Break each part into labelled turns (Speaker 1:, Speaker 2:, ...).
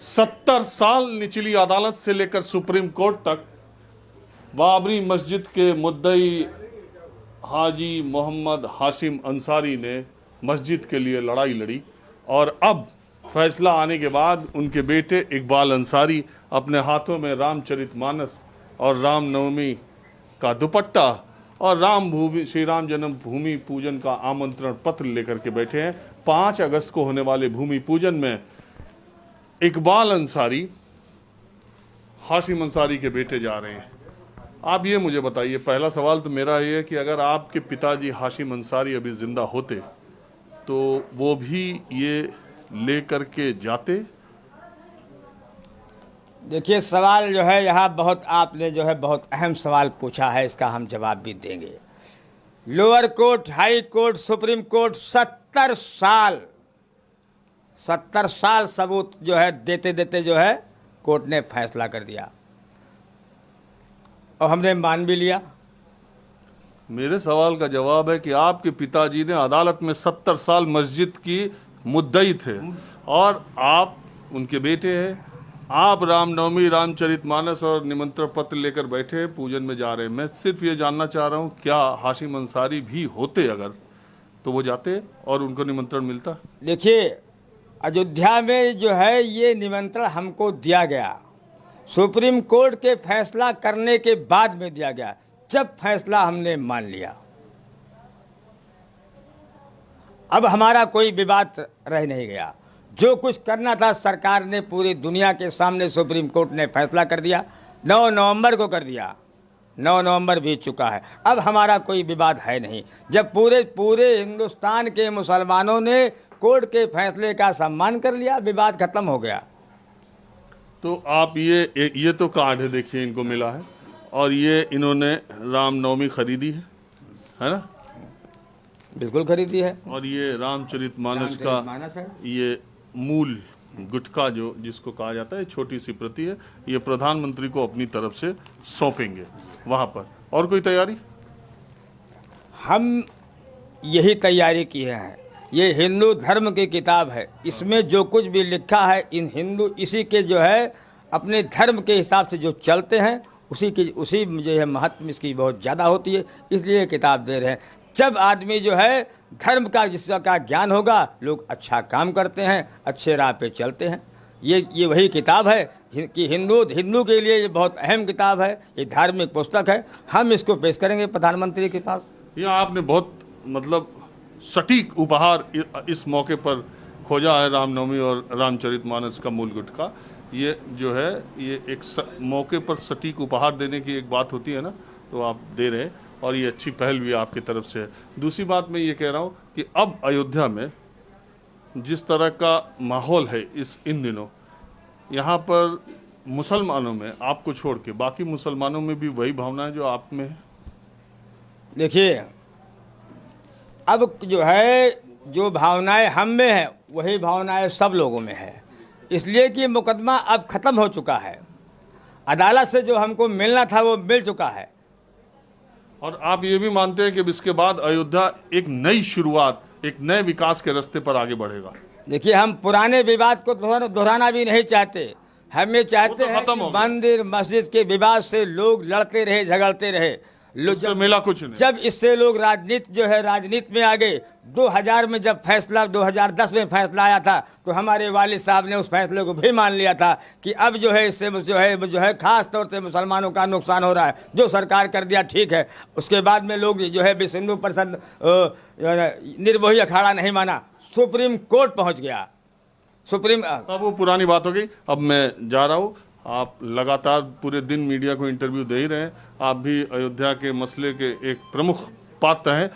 Speaker 1: 70 साल निचली अदालत से लेकर सुप्रीम कोर्ट तक बाबरी मस्जिद के मुद्दई हाजी मोहम्मद हाशिम अंसारी ने मस्जिद के लिए लड़ाई लड़ी और अब फैसला आने के बाद उनके बेटे इकबाल अंसारी अपने हाथों में रामचरितमानस और रामनवमी का दुपट्टा और श्री राम जन्मभूमि पूजन का आमंत्रण पत्र लेकर के बैठे हैं। 5 अगस्त को होने वाले भूमि पूजन में इकबाल अंसारी हाशिम अंसारी के बेटे जा रहे हैं। आप ये मुझे बताइए, पहला सवाल तो मेरा ये है कि अगर आपके पिताजी हाशिम अंसारी अभी जिंदा होते तो वो भी ये ले करके जाते?
Speaker 2: देखिए, सवाल जो है यहाँ आपने जो है बहुत अहम सवाल पूछा है, इसका हम जवाब भी देंगे। Lower court, high court, supreme court 70 साल सबूत जो है देते देते जो है कोर्ट ने फैसला कर दिया और हमने मान भी लिया।
Speaker 1: मेरे सवाल का जवाब है कि आपके पिताजी ने अदालत में 70 साल मस्जिद की मुद्दई थे और आप उनके बेटे हैं। आप रामनवमी, रामचरितमानस और निमंत्रण पत्र लेकर बैठे हैं, पूजन में जा रहे हैं। मैं सिर्फ ये जानना चाह रहा हूं, क्या हाशिम अंसारी भी होते अगर तो वो जाते और उनको निमंत्रण मिलता?
Speaker 2: देखिए, अयोध्या में जो है ये निमंत्रण हमको दिया गया, सुप्रीम कोर्ट के फैसला करने के बाद में दिया गया, जब फैसला हमने मान लिया। अब हमारा कोई विवाद रह नहीं गया। जो कुछ करना था सरकार ने पूरी दुनिया के सामने सुप्रीम कोर्ट ने फैसला कर दिया। 9 नवंबर को कर दिया, 9 नवंबर बीत चुका है। अब हमारा कोई विवाद है नहीं। जब पूरे हिंदुस्तान के मुसलमानों ने कोर्ट के फैसले का सम्मान कर लिया, विवाद खत्म हो गया।
Speaker 1: तो आप ये तो कार्ड है, देखिए इनको मिला है और ये इन्होंने रामनवमी खरीदी है ना?
Speaker 2: बिल्कुल खरीदी है।
Speaker 1: और ये रामचरितमानस का ये मूल गुटखा जो जिसको कहा जाता है, छोटी सी प्रति है, ये प्रधानमंत्री को अपनी तरफ से सौंपेंगे वहां पर। और कोई तैयारी?
Speaker 2: हम यही तैयारी किए हैं। ये हिंदू धर्म की किताब है, इसमें जो कुछ भी लिखा है, इन हिंदू इसी के जो है अपने धर्म के हिसाब से जो चलते हैं उसी में जो है महत्व इसकी बहुत ज़्यादा होती है, इसलिए ये किताब दे रहे हैं। जब आदमी जो है धर्म का जिसका ज्ञान होगा, लोग अच्छा काम करते हैं, अच्छे राह पे चलते हैं। ये वही किताब है कि हिंदू के लिए ये बहुत अहम किताब है, ये धार्मिक पुस्तक है। हम इसको पेश करेंगे प्रधानमंत्री के पास।
Speaker 1: ये आपने बहुत मतलब सटीक उपहार इस मौके पर खोजा है, रामनवमी और रामचरितमानस का मूल गुटखा। ये जो है ये एक मौके पर सटीक उपहार देने की एक बात होती है ना, तो आप दे रहे हैं और ये अच्छी पहल भी आपकी तरफ से है। दूसरी बात मैं ये कह रहा हूँ कि अब अयोध्या में जिस तरह का माहौल है इन दिनों, यहाँ पर मुसलमानों में आपको छोड़ के बाकी मुसलमानों में भी वही भावना है जो आप में है?
Speaker 2: देखिए, अब जो है जो भावनाएं हम में है वही भावनाएं सब लोगों में है, इसलिए कि मुकदमा अब खत्म हो चुका है। अदालत से जो हमको मिलना था वो मिल चुका है।
Speaker 1: और आप ये भी मानते हैं कि इसके बाद अयोध्या एक नई शुरुआत, एक नए विकास के रास्ते पर आगे बढ़ेगा?
Speaker 2: देखिए, हम पुराने विवाद को दोहराना भी नहीं चाहते। हम ये चाहते हैं कि मंदिर मस्जिद के विवाद से लोग लड़ते रहे, झगड़ते रहे,
Speaker 1: मिला कुछ नहीं।
Speaker 2: जब इससे लोग राजनीति में आ गए। 2000 में जब 2010 में फैसला आया था तो हमारे वालिद साहब ने उस फैसले को भी मान लिया था कि अब जो है इससे जो है खास तौर से मुसलमानों का नुकसान हो रहा है। जो सरकार कर दिया ठीक है। उसके बाद में लोग जो है विश्व हिंदू परिषद निर्मोही अखाड़ा नहीं माना, सुप्रीम कोर्ट पहुंच गया।
Speaker 1: अब वो पुरानी बात हो गई। अब मैं जा रहा हूँ। आप लगातार पूरे दिन मीडिया को इंटरव्यू दे ही रहे हैं। आप भी अयोध्या के मसले के एक प्रमुख पात्र हैं।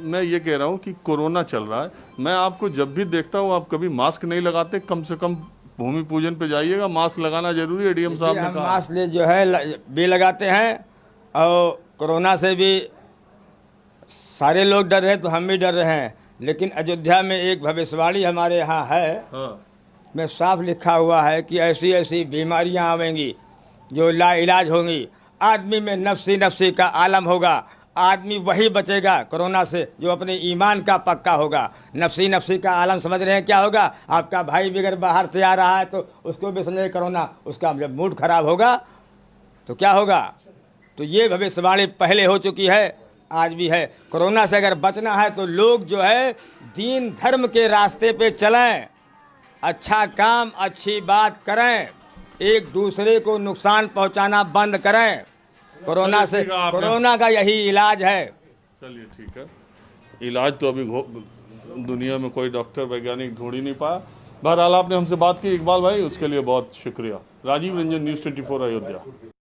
Speaker 1: मैं ये कह रहा हूँ कि कोरोना चल रहा है, मैं आपको जब भी देखता हूँ आप कभी मास्क नहीं लगाते। कम से कम भूमि पूजन पे जाइएगा, मास्क लगाना जरूरी है, डीएम साहब ने कहा।
Speaker 2: मास्क जो है भी लगाते हैं और कोरोना से भी सारे लोग डर रहे तो हम भी डर रहे हैं। लेकिन अयोध्या में एक भविष्यवाणी हमारे यहाँ है, में साफ लिखा हुआ है कि ऐसी ऐसी बीमारियां आवेंगी जो लाइलाज होंगी, आदमी में नफ्सी का आलम होगा, आदमी वही बचेगा कोरोना से जो अपने ईमान का पक्का होगा। नफसी नफसी का आलम समझ रहे हैं क्या होगा? आपका भाई भी अगर बाहर से आ रहा है तो उसको भी समझे कोरोना, उसका जब मूड खराब होगा तो क्या होगा? तो ये भविष्यवाणी पहले हो चुकी है, आज भी है। कोरोना से अगर बचना है तो लोग जो है दीन धर्म के रास्ते पे चलें, अच्छा काम अच्छी बात करें, एक दूसरे को नुकसान पहुंचाना बंद करें। कोरोना से, कोरोना का यही इलाज है।
Speaker 1: चलिए ठीक है, इलाज तो अभी दुनिया में कोई डॉक्टर वैज्ञानिक ढूंढ ही नहीं पाया। बहरहाल आपने हमसे बात की इकबाल भाई, उसके लिए बहुत शुक्रिया। राजीव रंजन, न्यूज़ 24 अयोध्या।